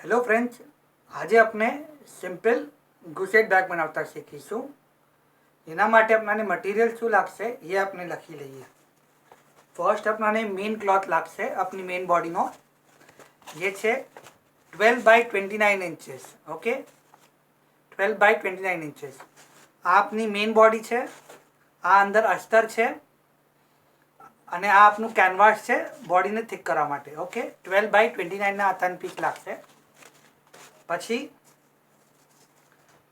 Hello friends, आज अपने simple gusset bag बनावता શીખીશું। એના માટે આપણાને મટીરિયલ શું લાગશે એ આપણે લખી લઈએ। ફર્સ્ટ આપણાને મેઇન ક્લોથ લાગશે આપણી મેઇન બોડીનો, જે છે 12 બાય 29 ઇંચીસ। ઓકે, 12 બાય 29 ઇંચીસ આ આપની મેઇન બોડી છે। આ અંદર અસ્તર છે અને આ આપનું કેનવાસ છે બોડીને થિક કરવા માટે। ઓકે, 12 બાય 29 ના આ 3 પીસ લાગશે। પછી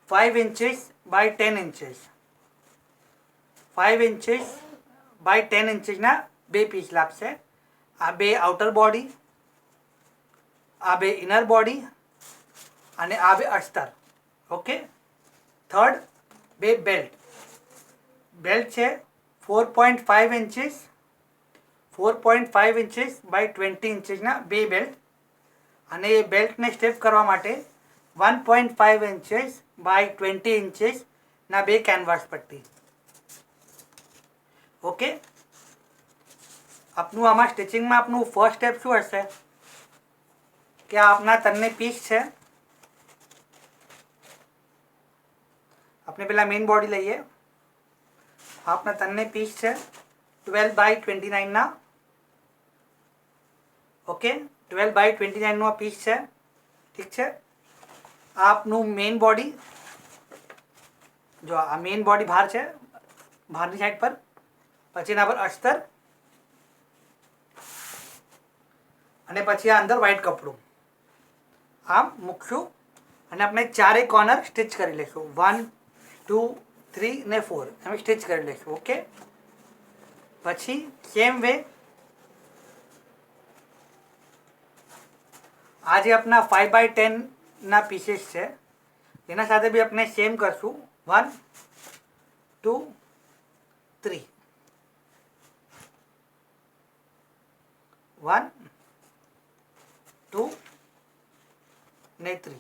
5 inches bye 10 inches, 5 inches bye 10 inches ना बे पीस लागશે। आ बे आउटर बॉडी, आ बे इनर बॉडी અને આ બે અસ્તર। ઓકે, થર્ડ બે બેલ્ટ, બેલ્ટ છે 4.5 इंचेस, 4.5 इंचेस बाय 20 इंचेस ના બે બેલ્ટ અને એ બેલ્ટને સ્ટેપ કરવા માટે 1.5 इंचेस बाय 20 इंचेस ना बे कैनवास पट्टी। ओके, आपनु आमा स्टिचिंग में आपनु फर्स्ट स्टेप शू हशे कि आपना तन्ने पीस है, अपने पहला मेन बॉडी लईए। आपना तन्ने पीस है 12 बाय 29 ना। ओके, 12 बाय 29 नो पीस है। ठीक है, आपनु मेन बॉडी जो आ मेन बॉडी बहार है, बहारनी साइड पर, पछी एना पर अस्तर અને પછી આ અંદર વ્હાઈટ કપડું આમ મૂકશું અને આપણે ચારે કોર્નર સ્ટિચ કરી લઈશું। 1 2 3 ને 4 અમે સ્ટિચ કરી લઈશું। ઓકે, પછી સેમ વે આ જે આપણા 5 બાય 10 ના પીસીસ છે એના સાથે બી આપણે સેમ કરશું। 1 2 3, 1 2 ને 3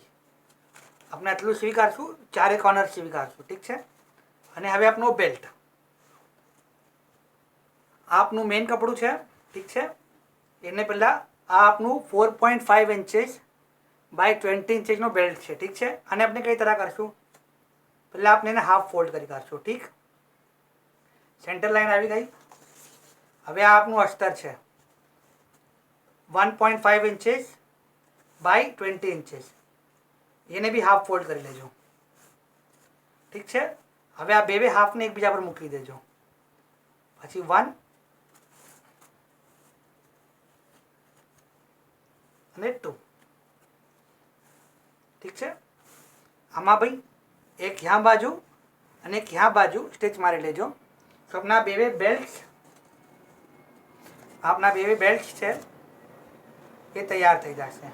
આપણે આટલું સીવી કાઢશું, ચારે કોર્નર સીવી કાઢશું। ઠીક છે, અને હવે આપણો બેલ્ટ, આ આપનું મેઇન કપડું છે। ઠીક છે, એને પહેલાં આ આપનું 4.5 इंचेस बाय 20 इंचेस નો બેલ્ટ છે। ઠીક છે, અને આપણે કઈ तरह કરશું, પહેલાં આપણે એને હાફ ફોલ્ડ કરી કાઢશું। ઠીક, સેન્ટર લાઈન આવી ગઈ। હવે આ આપનું અસ્તર છે 1.5 इंचेस बाय 20 इंचेस, એને બી હાફ ફોલ્ડ કરી લેજો। ઠીક છે, હવે આ બે હાફને એકબીજા પર મૂકી દેજો। પછી 1 અને 2। ઠીક છે, આમાં ભાઈ એક यहाँ बाजू અને એક यहाँ बाजू स्टिच मारी लेजो। तो अपना બે बेल्ट, अपना બે बेल्ट છે એ તૈયાર થઈ જશે।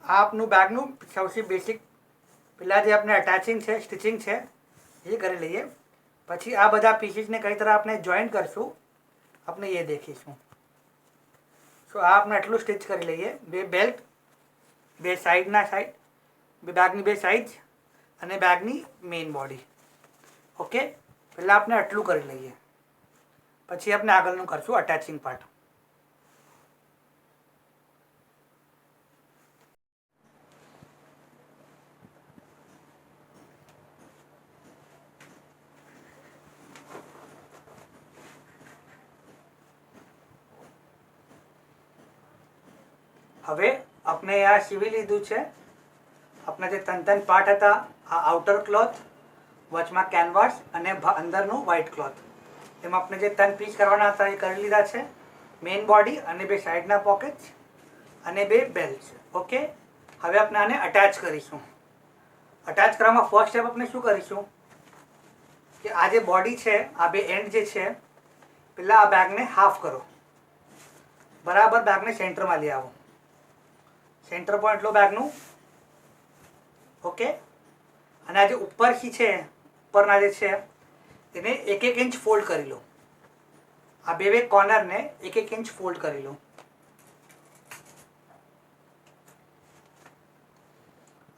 આ આપનું બેગનું સૌથી બેસિક પહેલાં જે આપણે અટેચિંગ છે, સ્ટિચિંગ છે એ કરી લઈએ। પછી આ બધા પીસીસને કઈ तरह આપણે જોઈન્ટ કરશું આપણે એ દેખીશું। સો આ આપણે આટલું સ્ટિચ કરી લઈએ। બે બેલ્ટ, બે સાઈડના સાઈડ, બે બેગની બે સાઈડ અને બેગની મેઇન બોડી। ઓકે, પહેલાં આપણે આટલું કરી લઈએ, પછી આપણે આગળનું કરશું અટેચિંગ પાર્ટ। હવે આપણે આ સીવી લીધું છે। આપણા જે ત્રણ પાર્ટ હતા, આ આઉટર ક્લોથ, વચમાં કેનવાસ અને અંદરનું વ્હાઇટ ક્લોથ, એમાં આપણે જે 3 પીસ કરવાના હતા એ કરી લીધા છે। મેઇન બોડી અને બે સાઈડના પોકેટ્સ અને બે બેલ્ટ। ઓકે, હવે આપણે આને અટેચ કરીશું। અટેચ કરવામાં ફર્સ્ટ સ્ટેપ આપણે શું કરીશું કે આ જે બોડી છે, આ બે એન્ડ જે છે, પહેલાં આ બેગને હાફ કરો, બરાબર બેગને સેન્ટરમાં લઈ આવો। સેન્ટર પોઈન્ટ લો બેગનું। ઓકે, અને આ જે ઉપરથી છે, ઉપરના જે છે એને 1-1 इंच ફોલ્ડ કરી લો। આ બે કોર્નરને 1-1 इंच ફોલ્ડ કરી લો।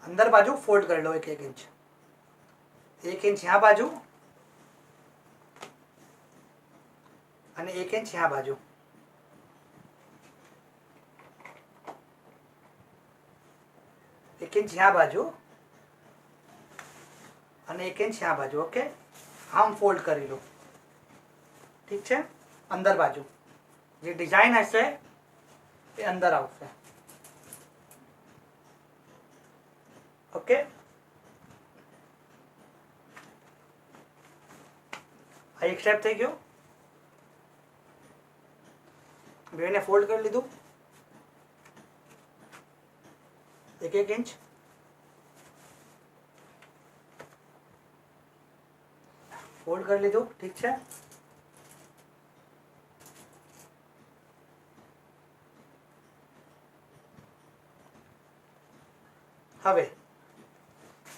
अंदर बाजू फोल्ड कर लो 1-1 इंच, 1 इंच यहाँ बाजू અને 1 ઇંચ આ બાજુ, 1 ઇંચ આ બાજુ અને 1 ઇંચ આ બાજુ. ઓકે, આમ ફોલ્ડ કરી લો. ઠીક છે, અંદર બાજુ જે ડિઝાઇન હશે એ અંદર આવશે. ઓકે, આ એક સ્ટેપ થઈ ગયો. બેને ફોલ્ડ કરી લીધું 1 ઇંચ. ફોલ્ડ કરી લીધું. ઠીક છે, હવે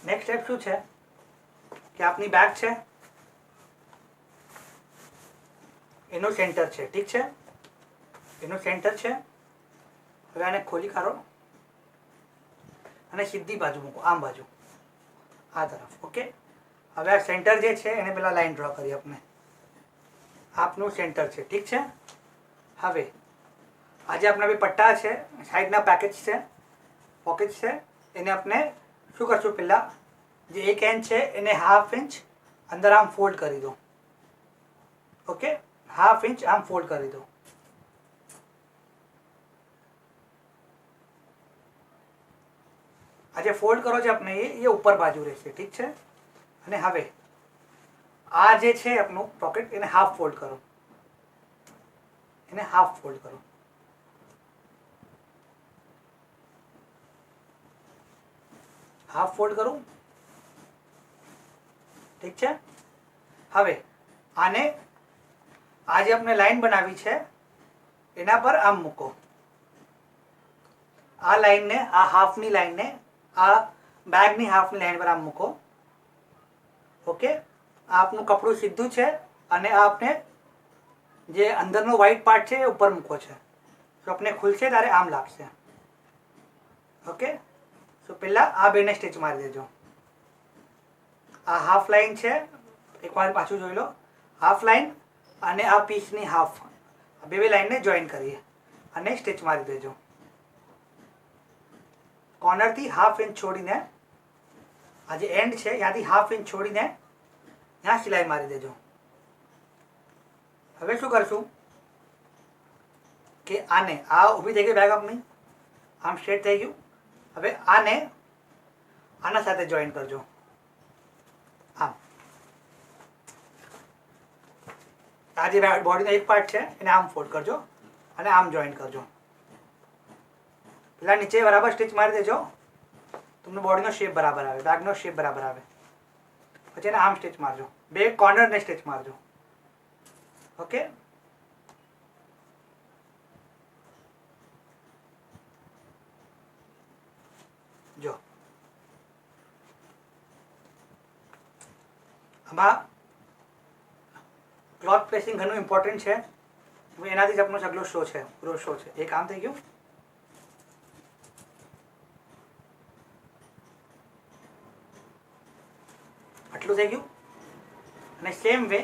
નેક્સ્ટ સ્ટેપ શું છે કે આપની બેગ છે એનું સેન્ટર છે. ઠીક છે, એનું સેન્ટર છે. હવે આને ખોલી કાઢો અને સીધી બાજુ મૂકો, આમ બાજુ, આ તરફ. ઓકે, હવે આ સેન્ટર જે છે એને પહેલાં લાઈન ડ્રો કરી આપણે. આપનું સેન્ટર છે. ઠીક છે, હવે આજે આપણા બે પટ્ટા છે, સાઈડના પેકેજ છે, પોકેટ છે, એને આપણે શું કરશું, પહેલાં જે 1 ઇંચ છે એને 1/2 ઇંચ અંદર આમ ફોલ્ડ કરી દો. ઓકે, 1/2 ઇંચ આમ ફોલ્ડ કરી દો. આ જે ફોલ્ડ કરો છો આપણે એ ઉપર બાજુ રહેશે. ઠીક છે, અને હવે આ જે છે આપણું પોકેટ એને હાફ ફોલ્ડ કરો, એને હાફ ફોલ્ડ કરો. હાફ ફોલ્ડ કરું. ઠીક છે, હવે આને આ જે આપણે લાઈન બનાવી છે એના પર આમ મૂકો. આ લાઈનને, આ હાફની લાઈનને આ બેગની હાફની લાઈન પર આમ મૂકો. ઓકે, આ આપનું કપડું સીધું છે અને આ આપણે જે અંદરનો વ્હાઈટ પાર્ટ છે એ ઉપર મૂકો છે. તો આપણે ખુલશે ત્યારે આમ લાગશે. ઓકે, તો પહેલાં આ બેને સ્ટિચ મારી દેજો. આ હાફ લાઈન છે, એકવાર પાછું જોઈ લો. હાફ લાઈન અને આ પીસની હાફ, બે લાઈનને જોઈન કરીએ અને સ્ટિચ મારી દેજો. કોર્નરથી 1/2 ઇંચ છોડીને આ જે એન્ડ છે ત્યાંથી 1/2 ઇંચ છોડીને ત્યાં સિલાઈ મારી દેજો. હવે શું કરશું કે આને, આ ઊભી થઈ ગઈ બેગ આપની, આમ સ્ટ્રેટ થઈ ગયું. હવે આને આના સાથે જોઈન કરજો. આમ આ જે બોડીનો એક પાર્ટ છે એને આમ ફોલ્ડ કરજો અને આમ જોઈન કરજો. પેલા નીચે બરાબર સ્ટિચ મારી દેજો, તમને બોડીનો શેપ બરાબર આવે, બેગનો શેપ બરાબર આવે. પછી એને આમ સ્ટિચ મારજો, બે કોર્નરને સ્ટિચ મારજો. ઓકે, જો આમાં ક્લોથ પ્લેસિંગ ઘણું ઇમ્પોર્ટન્ટ છે. એનાથી જ આપણો સગલો શો છે, પૂરો શો છે. એ કામ થઈ ગયું. આટલું થઈ ગયું. અને સેમ વે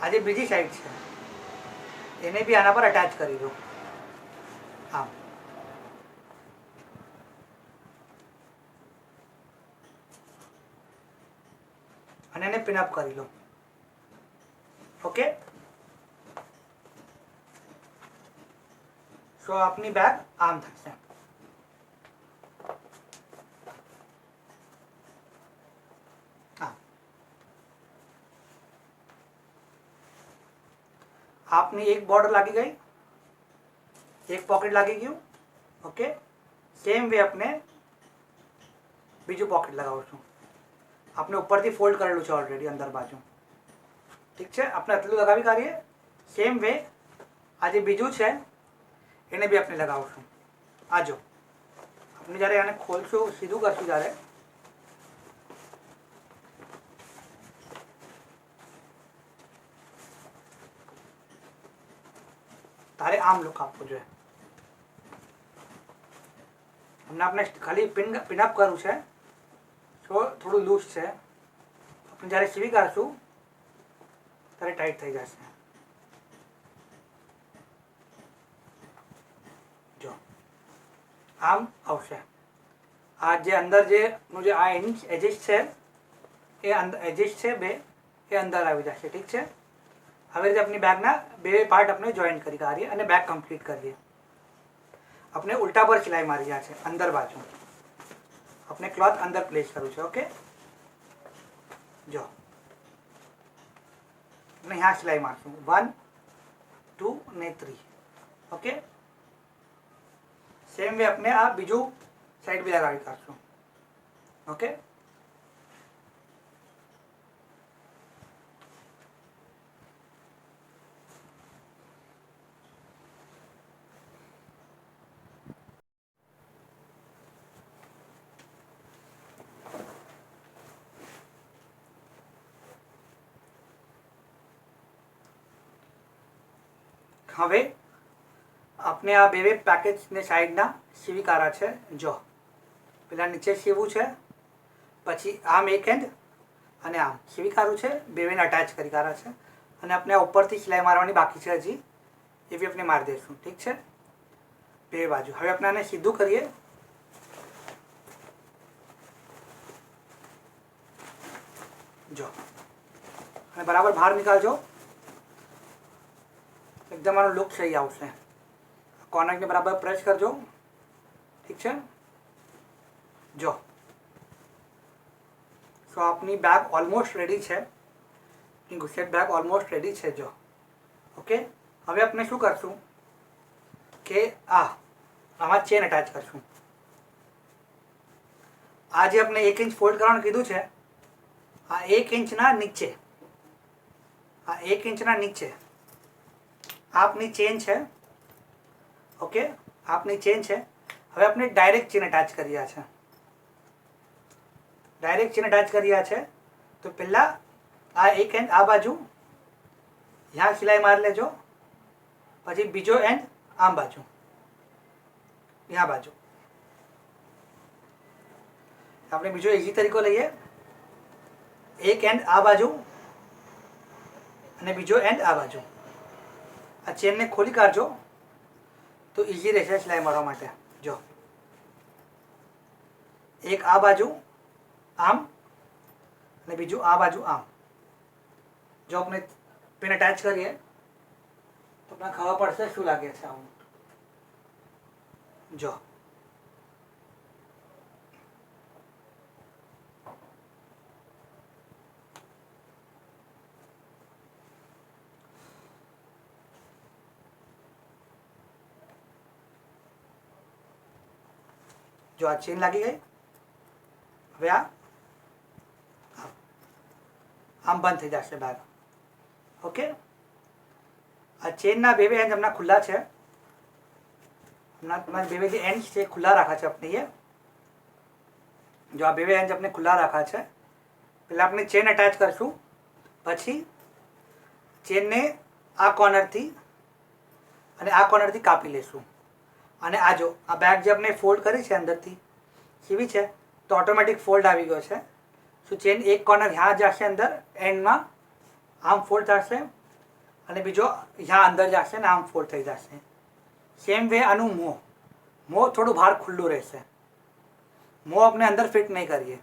આ જે બીજી સાઈડ છે એને બી આના પર અટેચ કરી દો. આમ અને એને પિનઅપ કરી લો. ઓકે, સો આપની બેગ આમ થશે. આપની એક બોર્ડર લાગી ગઈ, એક પોકેટ લાગી ગયું. ઓકે, સેમ વે આપણે બીજું પોકેટ લગાવશું. આપણે ઉપરથી ફોલ્ડ કરેલું છે ઓલરેડી અંદર બાજુ. ઠીક છે, આપણે આટલું લગાવી કાઢીએ. સેમ વે આ જે બીજું છે એને બી આપણે લગાવશું. આ જો આપણે જ્યારે આને ખોલશું, સીધું કરશું ત્યારે તારે આમ લુક આપવું જોઈએ. હમણાં આપણે ખાલી પિનઅપ કરવું છે, તો થોડું લૂઝ છે. આપણે જ્યારે સીવી કાઢશું ત્યારે ટાઈટ થઈ જશે. જો આમ આવશે. આ જે અંદર જેનું જે આ એજીસ છે એ એજીસ છે બે એ અંદર આવી જશે. ઠીક છે. આવી રીતે આપણી બેગના બે પાર્ટ આપણે જોઈન્ટ કરી કાઢીએ અને બેગ કમ્પ્લીટ કરીએ. આપણે ઉલ્ટા પર સિલાઈ મારી રહ્યા છે અંદર બાજુ. આપણે ક્લોથ અંદર પ્લેસ કરવું છે. ઓકે જો આપણે यहाँ सिलाई मारશું 1 2 ને 3. ओके सेम वे अपने आप बीजू साइड भी लगावी करશું. ओके હવે આપણે આ બે પેકેજને સાઈડના સીવી કાઢા છે. જો પેલા નીચે સીવું છે, પછી આમ એક એન્ડ અને આમ સીવી કાઢું છે, બેને અટેચ કરી કાઢા છે અને આપણે આ ઉપરથી સિલાઈ મારવાની બાકી છે હજી, એ બી આપણે મારી દઈશું. ઠીક છે. બે બાજુ. હવે આપણે આને સીધું કરીએ. જો અને બરાબર બહાર નીકાળજો. एकदम आनो लुक सही आवशे. कॉर्नर ने बराबर प्रेस करजो. ठीक है. जो सो अपनी बैग ऑलमोस्ट रेडी है. गुसेट बैग ऑलमोस्ट रेडी है. जो ओके હવે આપણે શું કરશું કે આમાં ચેન અટેચ કરશું. આ જે આપણે 1 ઇંચ ફોલ્ડ કરવાનું કીધું છે, આ 1 ઇંચના નીચે, આ 1 ઇંચના નીચે આપની ચેન છે. ઓકે આપની ચેન છે. હવે આપણે ડાયરેક્ટ ચેન અટેચ કર્યા છે. ડાયરેક્ટ ચેન અટેચ કર્યા છે તો પહેલા આ એક એન્ડ આ બાજુ यहाँ સિલાઈ માર લેજો. પછી બીજો એન્ડ આમ બાજુ, यहाँ બાજુ. આપણે બીજો ઇઝી તરીકો લઈએ. એક એન્ડ આ બાજુ અને બીજો એન્ડ આ બાજુ. આ ચેનને ખોલી કાઢજો તો ઇઝી રહેશે સિલાઈ મારવા માટે. જો એક આ બાજુ આમ અને બીજું આ બાજુ આમ. જો આપણે પેન અટેચ કરીએ તો આપણે ખબર પડશે શું લાગે છે આમ. જો जो आ चेन लागी गई. હવે આમ બંધ થઈ જશે બેગ. ઓકે આ ચેનના બે એન્ડ હમણાં ખુલ્લા છે. હમણાં બે જે એન્ડ છે ખુલ્લા રાખા છે આપણે. ये જો આ બે એન્ડ આપણે ખુલ્લા રાખા છે. પહેલાં આપણે ચેન અટેચ કરશું, પછી ચેનને આ કોર્નરથી અને આ કોર્નરથી કાપી લેશું. અને આ જો આ બેગ જે આપણે ફોલ્ડ કરી છે અંદરથી સીવી છે તો ઓટોમેટિક ફોલ્ડ આવી ગયો છે. શું ચેન એક કોર્નર यहाँ જશે અંદર એન્ડમાં, આમ ફોલ્ડ થશે અને બીજો यहाँ અંદર જશે ને આમ ફોલ્ડ થઈ જશે. સેમ વે આનું મોં થોડું બહાર ખુલ્લું રહેશે. મોં આપણે અંદર ફિટ નહીં કરીએ.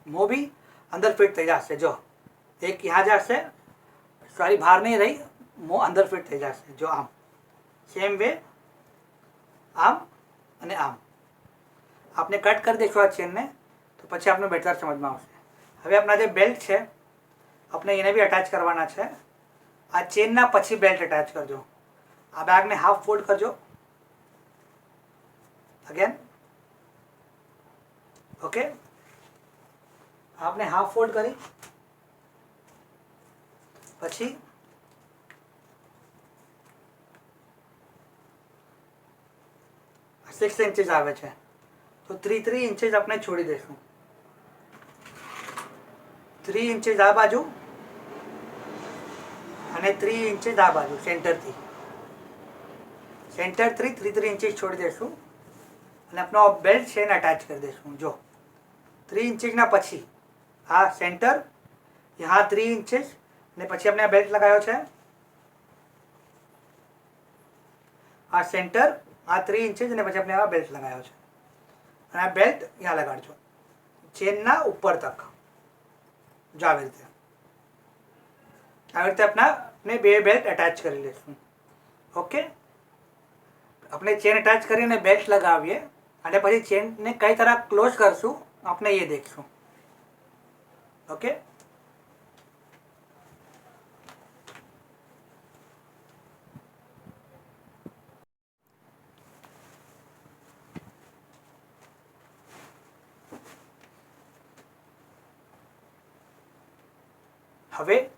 મોં બી અંદર ફિટ થઈ જશે. જો એક यहाँ જશે, સોરી બહાર નહીં રહી, મોં અંદર ફિટ થઈ જશે. જો આમ સેમ વે આમ અને આમ આપણે કટ કરી દઈશું આ ચેનને તો પછી આપણે બેટર સમજમાં આવશે. હવે આપણા જે બેલ્ટ છે આપણે એને બી અટેચ કરવાના છે. આ ચેનના પછી બેલ્ટ અટેચ કરજો. આ બેગને હાફ ફોલ્ડ કરજો અગેન. ઓકે આપને હાફ ફોલ્ડ કરી પછી 6 इंचेस આવે છે તો 3 इंचेस આપણે છોડી દઈશું. 3 इंचेस આ બાજુ અને 3 इंचेस આ બાજુ સેન્ટરથી. સેન્ટર 3 इंचेस છોડી દઈશું અને આપણો બેલ્ટ છે એને અટેચ કરી દઈશું. જો 3 इंचेसના પછી આ સેન્ટર यहाँ 3 इंचेस ને પછી આપણે આ બેલ્ટ લગાવ્યો છે. આ સેન્ટર આ 3 ઇંચેસ અને પછી આપણે આ બેલ્ટ લગાવ્યો છે અને આ બેલ્ટ અહીંયા લગાડજો ચેનના ઉપર તક જો આવી રીતે આપણે બે બેલ્ટ અટેચ કરી લઈશું ઓકે આપણે ચેન અટેચ કરીને બેલ્ટ લગાવીએ અને પછી ચેનને કઈ तरह ક્લોઝ કરશું આપણે એ દેખશું ઓકે હવે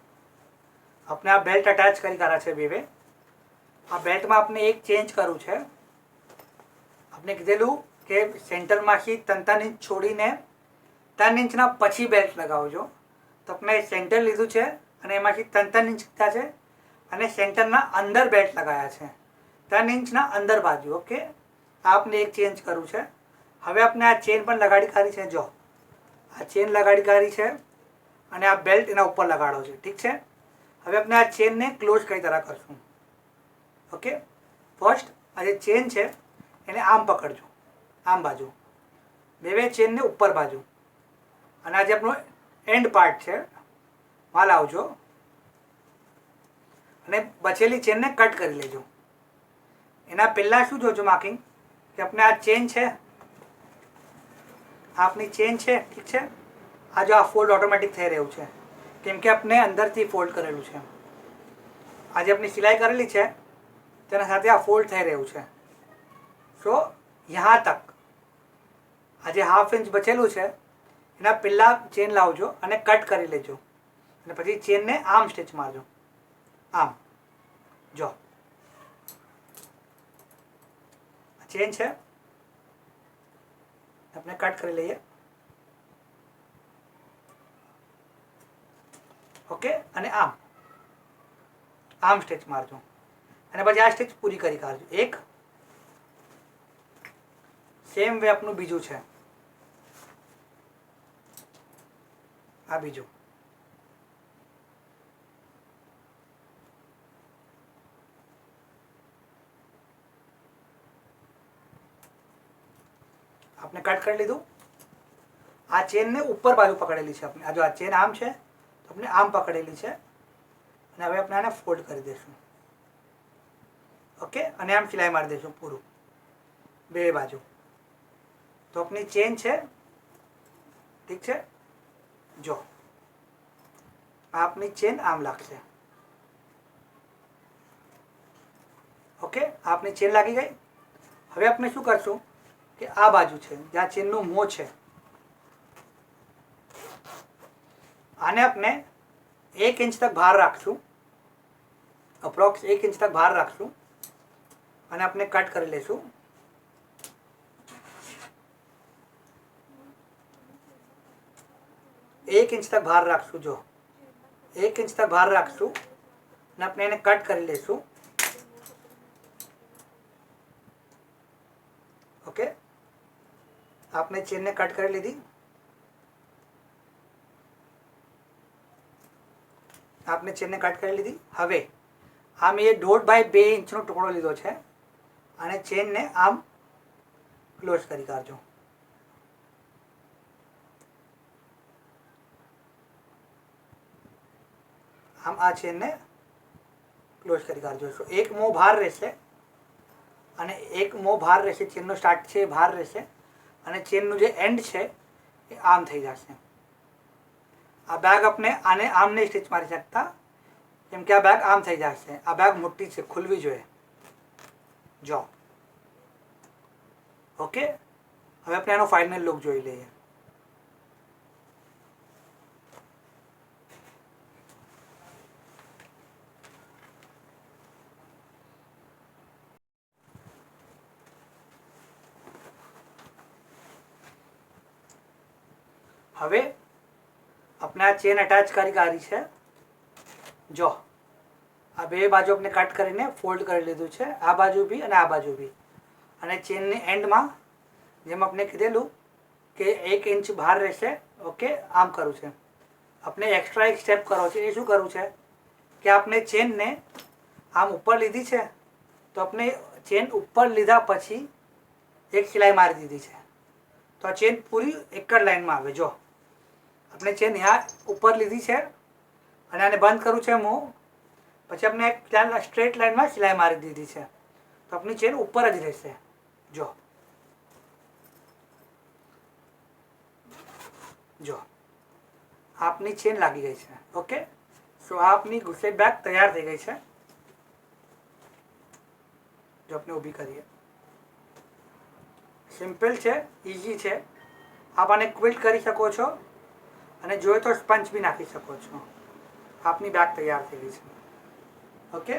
આપણે આ બેલ્ટ અટેચ કરી કર્યા છે બે આ બેલ્ટમાં આપણે એક ચેન્જ કરવું છે આપણે કીધેલું કે સેન્ટરમાંથી 3 ઇંચ છોડીને 3 ઇંચના પછી બેલ્ટ લગાવજો તો આપણે સેન્ટર લીધું છે અને એમાંથી 3 ઇંચ લીધા છે અને સેન્ટરના અંદર બેલ્ટ લગાવ્યા છે 3 ઇંચના અંદર બાજુ ઓકે આ આપણે એક ચેન્જ કરવું છે હવે આપણે આ ચેન પણ લગાડી કાઢી છે જો આ ચેન લગાડી કાઢી છે અને આ બેલ્ટ એના ઉપર લગાડો છે ઠીક છે હવે આપણે આ ચેનને ક્લોઝ કઈ तरह કરશું ઓકે ફર્સ્ટ આ જે ચેન છે એને આમ પકડજો આમ બાજુ બે ચેનને ઉપર બાજુ અને આ જે આપણો એન્ડ પાર્ટ છે માં લાવજો અને બચેલી ચેનને કટ કરી લેજો એના પહેલાં શું જોજો માર્કિંગ કે આપણે આ ચેન છે આપની ચેન છે ઠીક છે આ જો આ ફોલ્ડ ઓટોમેટિક થઈ રહ્યું છે કેમ કે આપણે અંદરથી ફોલ્ડ કરેલું છે આજે આપણી સિલાઈ કરેલી છે તેના સાથે આ ફોલ્ડ થઈ રહ્યું છે સો यहाँ तक આજે હાફ ઇંચ બચેલું છે એના પહેલાં ચેન લાવજો અને કટ કરી લેજો અને પછી ચેનને આમ સ્ટિચ મારજો આમ જો ચેન છે આપણે કટ કરી લઈએ ઓકે અને આમ સ્ટિચ મારજો અને પછી આ સ્ટિચ પૂરી કરી કાઢજો એક સેમ વે આપનું બીજું છે આ બીજું આપણે કટ કરી લીધું આ ચેનને ઉપર બાજુ પકડેલી છે આપણે આ જો આ ચેન આમ છે તો આપણે આમ પકડેલી છે અને હવે આપણે આને ફોલ્ડ કરી દઈશું ઓકે અને આમ સિલાઈ મારી દઈશું પૂરું બે બાજુ તો આપની ચેન છે ઠીક છે જો આપની ચેન આમ લાગશે ઓકે આપની ચેન લાગી ગઈ હવે આપણે શું કરશું કે આ બાજુ છે જ્યાં ચેનનું મોં છે આને આપણે 1 ઇંચ તક બહાર રાખશું અપ્રોક્સ 1 ઇંચ તક બહાર રાખશું અને આપણે કટ કરી લેશું एक इंच तक बाहर रखशु जो 1 इंच तक बाहर रखशु ने अपने એને કટ કરી લેશું ઓકે आपने चेन ने कट કરી લીધી आपने चेन ने कट કરી લીધી હવે આમ એ 1.5 બાય 2 ઇંચનો ટુકડો લીધો છે અને ચેન ને આમ ક્લોઝ કરી કાઢજો આમ આ ચેનને ક્લોઝ કરી કાઢજો સો એક મોં બહાર રહેશે અને એક મોં બહાર રહેશે ચેનનો સ્ટાર્ટ છે બહાર રહેશે અને ચેનનું જે એન્ડ છે એ આમ થઈ જશે આ બેગ આપણે આને આમ નહીં સ્ટિચ મારી શકતા કેમ કે આ બેગ આમ થઈ જશે આ બેગ મોટી છે ખુલવી જોઈએ જો ઓકે હવે આપણે આનો ફાઇનલ લુક જોઈ લઈએ હવે આપણે આ ચેન અટેચ કરી કાઢી છે જો આ બે બાજુ આપણે કટ કરીને ફોલ્ડ કરી લીધું છે આ બાજુ બી અને આ બાજુ બી અને ચેનની એન્ડમાં જેમ આપણે કીધેલું કે 1 ઇંચ બહાર રહેશે ઓકે આમ કરવું છે આપણે એક્સ્ટ્રા એક સ્ટેપ કરો છે એ શું કરવું છે કે આપણે ચેનને આમ ઉપર લીધી છે તો આપણે ચેન ઉપર લીધા પછી એક સિલાઈ મારી દીધી છે, તો આ ચેન પૂરી એક જ લાઈનમાં આવે. જો આપણે ચેન यहाँ ઉપર લીધી છે અને આને બંધ કરવું છે હું, પછી આપણે એક સ્ટ્રેટ લાઈનમાં સિલાઈ મારી દીધી છે, તો આપણી ચેન ઉપર જ રહેશે. જો જો આપની ચેન લાગી ગઈ છે. ઓકે, સો આપની ગુસ્સેટ બેગ તૈયાર થઈ ગઈ છે. જો આપણે ઊભી કરીએ, સિમ્પલ છે, ઇઝી છે. આપ આને ક્વિલ્ટ કરી શકો છો અને જોઈએ તો સ્પંચ બી નાખી શકો છો. આપની બેગ તૈયાર થઈ ગઈ છે. ઓકે.